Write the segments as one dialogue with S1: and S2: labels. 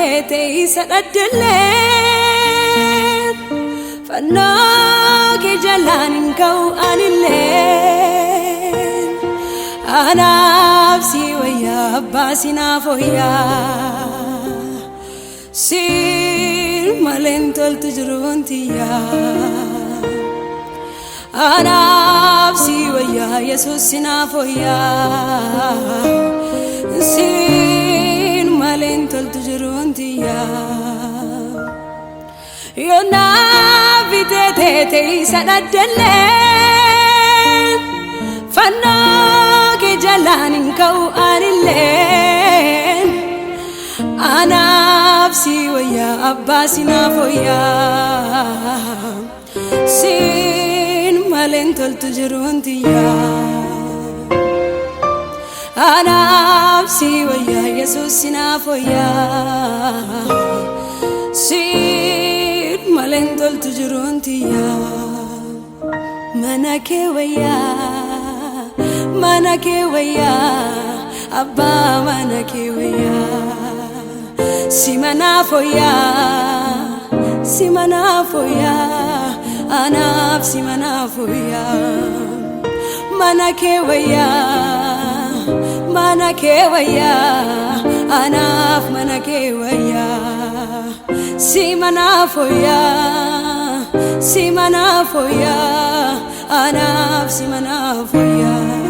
S1: بتاتي سأدلت فناك جلان كو عن الليل أنا نفسي ويا باسنا فويا سير مالين تول تجرون تيا أنا نفسي ويا يسوع سنا فويا سير مالين تول تجرون تيا يونا بتاتي سأدلت فناك جلان كو عن الليل أنا نفسي ويا أباسنا فويا سين مالين تول تجرون تيا أنا نفسي ويا يسوع سنا فويا سين مالين تول تجرون تيا منك ويا أبا منك ويا سيمنا فويا أنا سيمنا فويا منك ويا أنا منك ويا سيمنا فويا أنا سيمنا فويا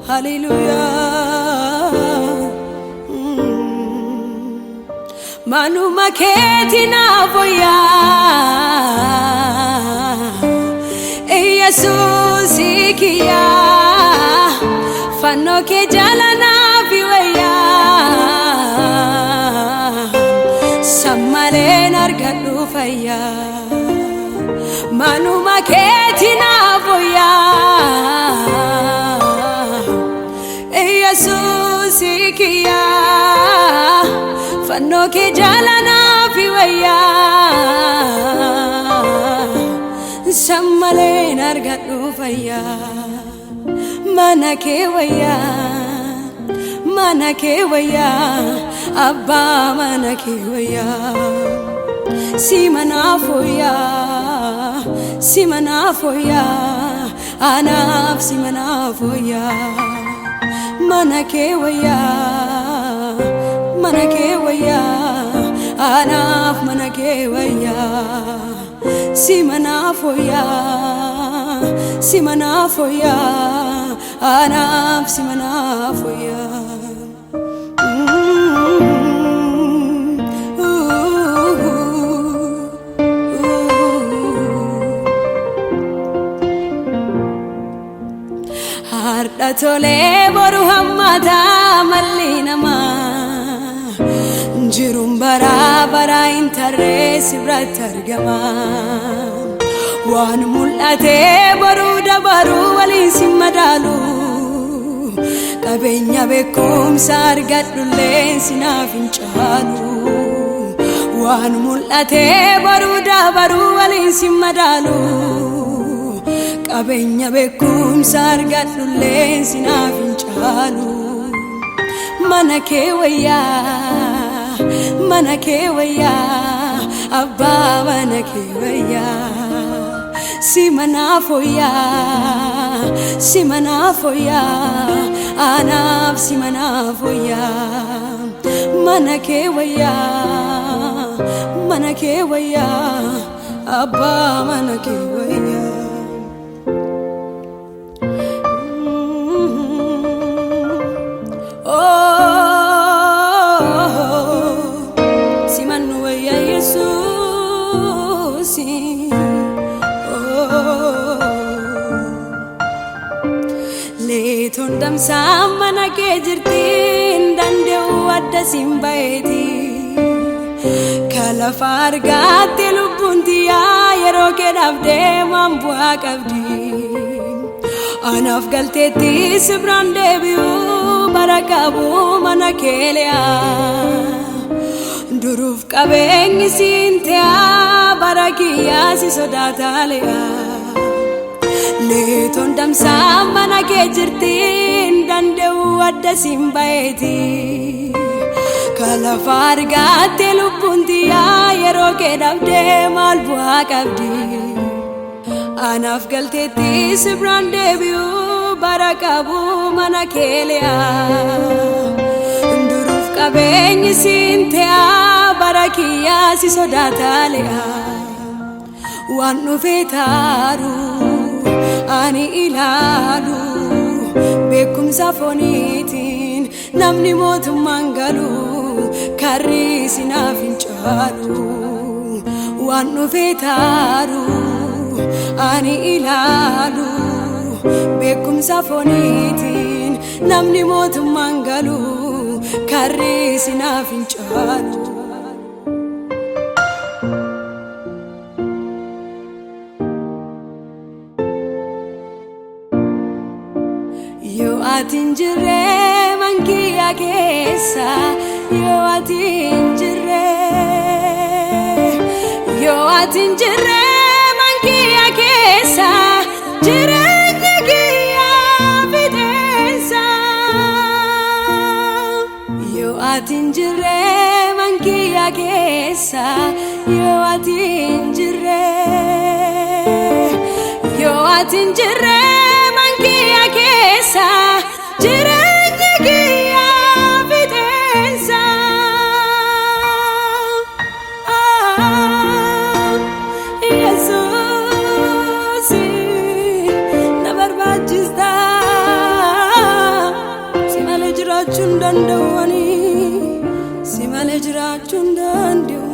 S1: Hallelujah. Manu maketina voya Jesus ikia Fano ke jalana viwaya Samale nargadu faya Manu maketina voya Jesus ikia Fano ke jalana viwaya Samale nargadu faya manake waya Abba manake waya simana foya anaf simana foya manake waya anaf manake waya simana foya anaf simana foya harda tole boru hammata mallinama jirum bara intarre sibrat targama wan mulate boru dabaru walin simadalu kabenya bekum sargaddu len sinafinchalu wan mulate boru dabaru walin simadalu kabenya bekum sargaddu len sinafinchalu manake waya abba manake waya simana foya anaf simana foya manake waya abba manake waya simanu waya Jesus Tundam samana ke jirtin dandeu adda simbaeti kala fargate lubuntiya yero ke davde mambua kabdi anaf galteti sibrande biu barakabu manakelya duruf kabeng sintea barakiya si sodatalya Leeton damsaa mana kee jirtiin danda'u adda simbaeti Kalafa argattee lubbuun tiyyaa yeroo kee dhabdee maal bu'aa qabdi Anaaf galteetti si biraan deebi'uu bara qabu mana kee liyaa Nduruuf qabeenyi siin ta'aa bara kiyyaa si sodaataa liyaa Waan dhufee taaru ani ilaalu beekumsa fooniitiin namni mootummaan galu karri sinaaf hin caalu waan dhufee taaru ani ilaalu beekumsa fooniitiin namni mootummaan galu karri sinaaf hin caalu Yo atin jirre mankiya keessa Yo atin jirre mankiya keessa Jireenya kiyya fideensa Yo atin jirre mankiya keessa Yo atin jirre mankiya keessa Jireenya kiyya fideensa Yesuus na barbaachista Si malee jiraachuu hin danda'u